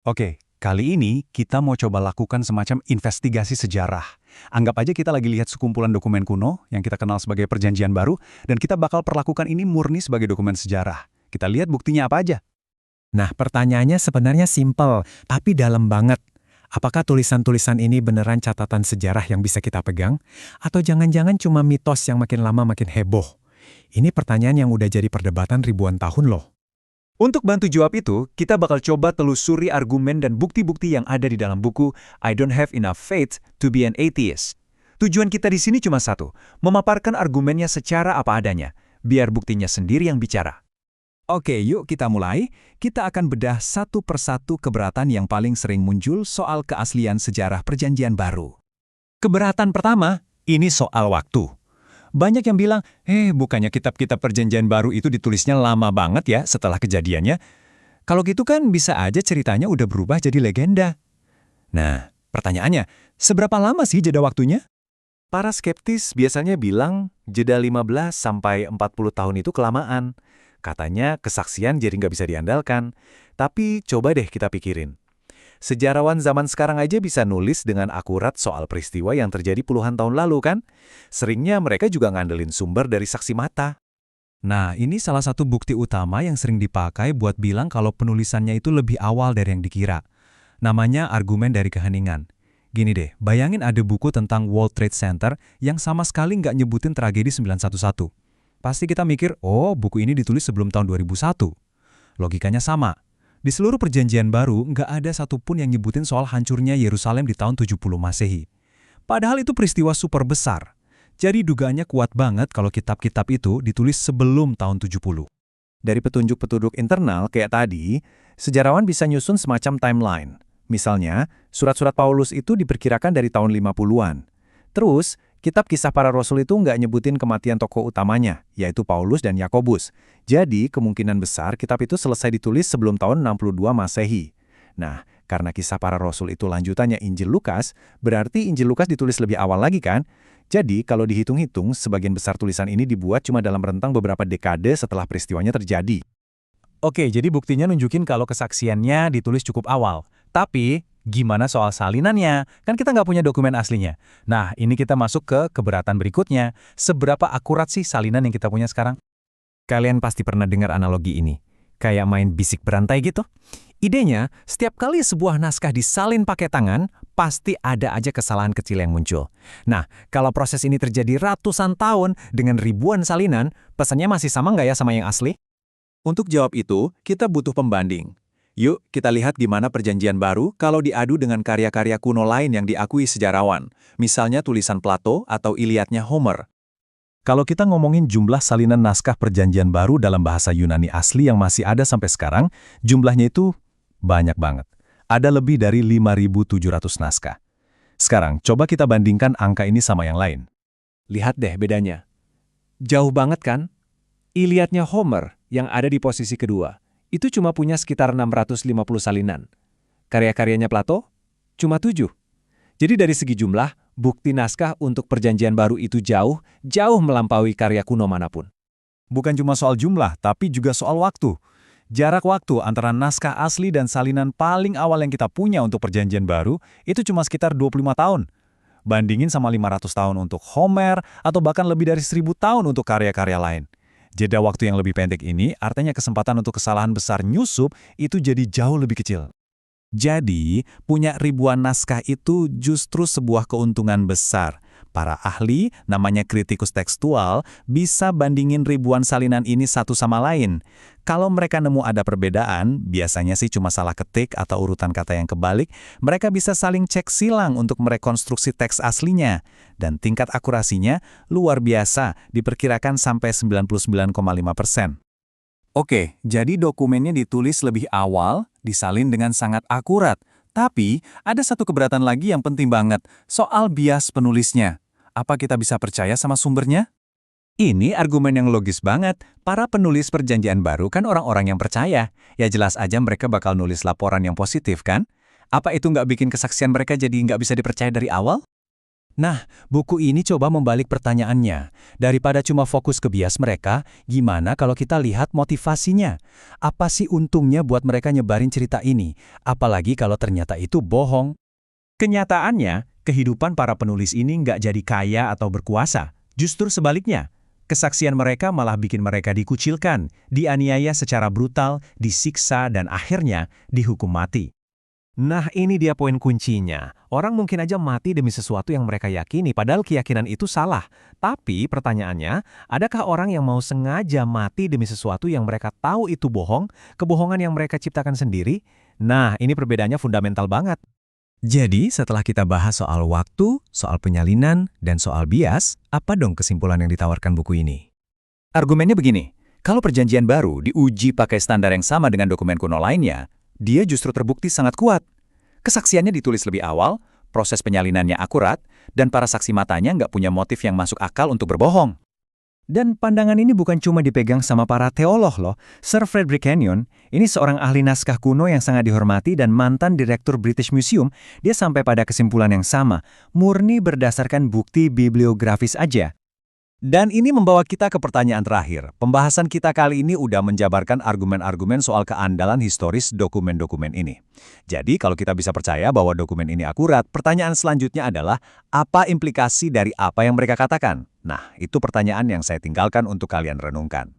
Oke, kali ini kita mau coba lakukan semacam investigasi sejarah. Anggap aja kita lagi lihat sekumpulan dokumen kuno yang kita kenal sebagai perjanjian baru, dan kita bakal perlakukan ini murni sebagai dokumen sejarah. Kita lihat buktinya apa aja. Nah, pertanyaannya sebenarnya simpel, tapi dalam banget. Apakah tulisan-tulisan ini beneran catatan sejarah yang bisa kita pegang? Atau jangan-jangan cuma mitos yang makin lama makin heboh? Ini pertanyaan yang udah jadi perdebatan ribuan tahun loh. Untuk bantu jawab itu, kita bakal coba telusuri argumen dan bukti-bukti yang ada di dalam buku I Don't Have Enough Faith to Be an Atheist. Tujuan kita di sini cuma satu, memaparkan argumennya secara apa adanya, biar buktinya sendiri yang bicara. Oke, yuk kita mulai. Kita akan bedah satu persatu keberatan yang paling sering muncul soal keaslian sejarah perjanjian baru. Keberatan pertama, ini soal waktu. Banyak yang bilang, bukannya kitab-kitab perjanjian baru itu ditulisnya lama banget ya setelah kejadiannya. Kalau gitu kan bisa aja ceritanya udah berubah jadi legenda. Nah, pertanyaannya, seberapa lama sih jeda waktunya? Para skeptis biasanya bilang jeda 15 sampai 40 tahun itu kelamaan. Katanya kesaksian jadi nggak bisa diandalkan. Tapi coba deh kita pikirin. Sejarawan zaman sekarang aja bisa nulis dengan akurat soal peristiwa yang terjadi puluhan tahun lalu kan? Seringnya mereka juga ngandelin sumber dari saksi mata. Nah, ini salah satu bukti utama yang sering dipakai buat bilang kalau penulisannya itu lebih awal dari yang dikira. Namanya argumen dari keheningan. Gini deh, bayangin ada buku tentang World Trade Center yang sama sekali nggak nyebutin tragedi 911. Pasti kita mikir, oh buku ini ditulis sebelum tahun 2001. Logikanya sama. Di seluruh perjanjian baru, nggak ada satupun yang nyebutin soal hancurnya Yerusalem di tahun 70 Masehi. Padahal itu peristiwa super besar. Jadi dugaannya kuat banget kalau kitab-kitab itu ditulis sebelum tahun 70. Dari petunjuk-petunjuk internal kayak tadi, sejarawan bisa nyusun semacam timeline. Misalnya, surat-surat Paulus itu diperkirakan dari tahun 50-an. Terus, kitab Kisah Para Rasul itu nggak nyebutin kematian tokoh utamanya, yaitu Paulus dan Yakobus. Jadi, kemungkinan besar kitab itu selesai ditulis sebelum tahun 62 Masehi. Nah, karena Kisah Para Rasul itu lanjutannya Injil Lukas, berarti Injil Lukas ditulis lebih awal lagi kan? Jadi, kalau dihitung-hitung, sebagian besar tulisan ini dibuat cuma dalam rentang beberapa dekade setelah peristiwanya terjadi. Oke, jadi buktinya nunjukin kalau kesaksiannya ditulis cukup awal. Tapi, gimana soal salinannya? Kan kita nggak punya dokumen aslinya. Nah, ini kita masuk ke keberatan berikutnya. Seberapa akurat sih salinan yang kita punya sekarang? Kalian pasti pernah dengar analogi ini. Kayak main bisik berantai gitu. Idenya, setiap kali sebuah naskah disalin pakai tangan, pasti ada aja kesalahan kecil yang muncul. Nah, kalau proses ini terjadi ratusan tahun dengan ribuan salinan, pesannya masih sama nggak ya sama yang asli? Untuk jawab itu, kita butuh pembanding. Yuk, kita lihat gimana perjanjian baru kalau diadu dengan karya-karya kuno lain yang diakui sejarawan, misalnya tulisan Plato atau Iliadnya Homer. Kalau kita ngomongin jumlah salinan naskah perjanjian baru dalam bahasa Yunani asli yang masih ada sampai sekarang, jumlahnya itu banyak banget. Ada lebih dari 5.700 naskah. Sekarang, coba kita bandingkan angka ini sama yang lain. Lihat deh bedanya. Jauh banget kan? Iliadnya Homer yang ada di posisi kedua, itu cuma punya sekitar 650 salinan. Karya-karyanya Plato cuma 7. Jadi dari segi jumlah, bukti naskah untuk perjanjian baru itu jauh melampaui karya kuno manapun. Bukan cuma soal jumlah, tapi juga soal waktu. Jarak waktu antara naskah asli dan salinan paling awal yang kita punya untuk perjanjian baru itu cuma sekitar 25 tahun. Bandingin sama 500 tahun untuk Homer atau bahkan lebih dari 1.000 tahun untuk karya-karya lain. Jeda waktu yang lebih pendek ini artinya kesempatan untuk kesalahan besar nyusup itu jadi jauh lebih kecil. Jadi, punya ribuan naskah itu justru sebuah keuntungan besar. Para ahli, namanya kritikus tekstual, bisa bandingin ribuan salinan ini satu sama lain. Kalau mereka nemu ada perbedaan, biasanya sih cuma salah ketik atau urutan kata yang kebalik, mereka bisa saling cek silang untuk merekonstruksi teks aslinya. Dan tingkat akurasinya luar biasa, diperkirakan sampai 99,5%. Oke, jadi dokumennya ditulis lebih awal, disalin dengan sangat akurat. Tapi, ada satu keberatan lagi yang penting banget, soal bias penulisnya. Apa kita bisa percaya sama sumbernya? Ini argumen yang logis banget. Para penulis perjanjian baru kan orang-orang yang percaya. Ya jelas aja mereka bakal nulis laporan yang positif kan? Apa itu nggak bikin kesaksian mereka jadi nggak bisa dipercaya dari awal? Nah, buku ini coba membalik pertanyaannya. Daripada cuma fokus ke bias mereka, gimana kalau kita lihat motivasinya? Apa sih untungnya buat mereka nyebarin cerita ini? Apalagi kalau ternyata itu bohong. Kenyataannya, kehidupan para penulis ini nggak jadi kaya atau berkuasa. Justru sebaliknya. Kesaksian mereka malah bikin mereka dikucilkan, dianiaya secara brutal, disiksa, dan akhirnya dihukum mati. Nah, ini dia poin kuncinya. Orang mungkin aja mati demi sesuatu yang mereka yakini, padahal keyakinan itu salah. Tapi pertanyaannya, adakah orang yang mau sengaja mati demi sesuatu yang mereka tahu itu bohong, kebohongan yang mereka ciptakan sendiri? Nah, ini perbedaannya fundamental banget. Jadi, setelah kita bahas soal waktu, soal penyalinan, dan soal bias, apa dong kesimpulan yang ditawarkan buku ini? Argumennya begini, kalau perjanjian baru diuji pakai standar yang sama dengan dokumen kuno lainnya, dia justru terbukti sangat kuat. Kesaksiannya ditulis lebih awal, proses penyalinannya akurat, dan para saksi matanya nggak punya motif yang masuk akal untuk berbohong. Dan pandangan ini bukan cuma dipegang sama para teolog loh. Sir Frederick Kenyon, ini seorang ahli naskah kuno yang sangat dihormati dan mantan direktur British Museum, dia sampai pada kesimpulan yang sama, murni berdasarkan bukti bibliografis aja. Dan ini membawa kita ke pertanyaan terakhir. Pembahasan kita kali ini udah menjabarkan argumen-argumen soal keandalan historis dokumen-dokumen ini. Jadi kalau kita bisa percaya bahwa dokumen ini akurat, pertanyaan selanjutnya adalah apa implikasi dari apa yang mereka katakan? Nah, itu pertanyaan yang saya tinggalkan untuk kalian renungkan.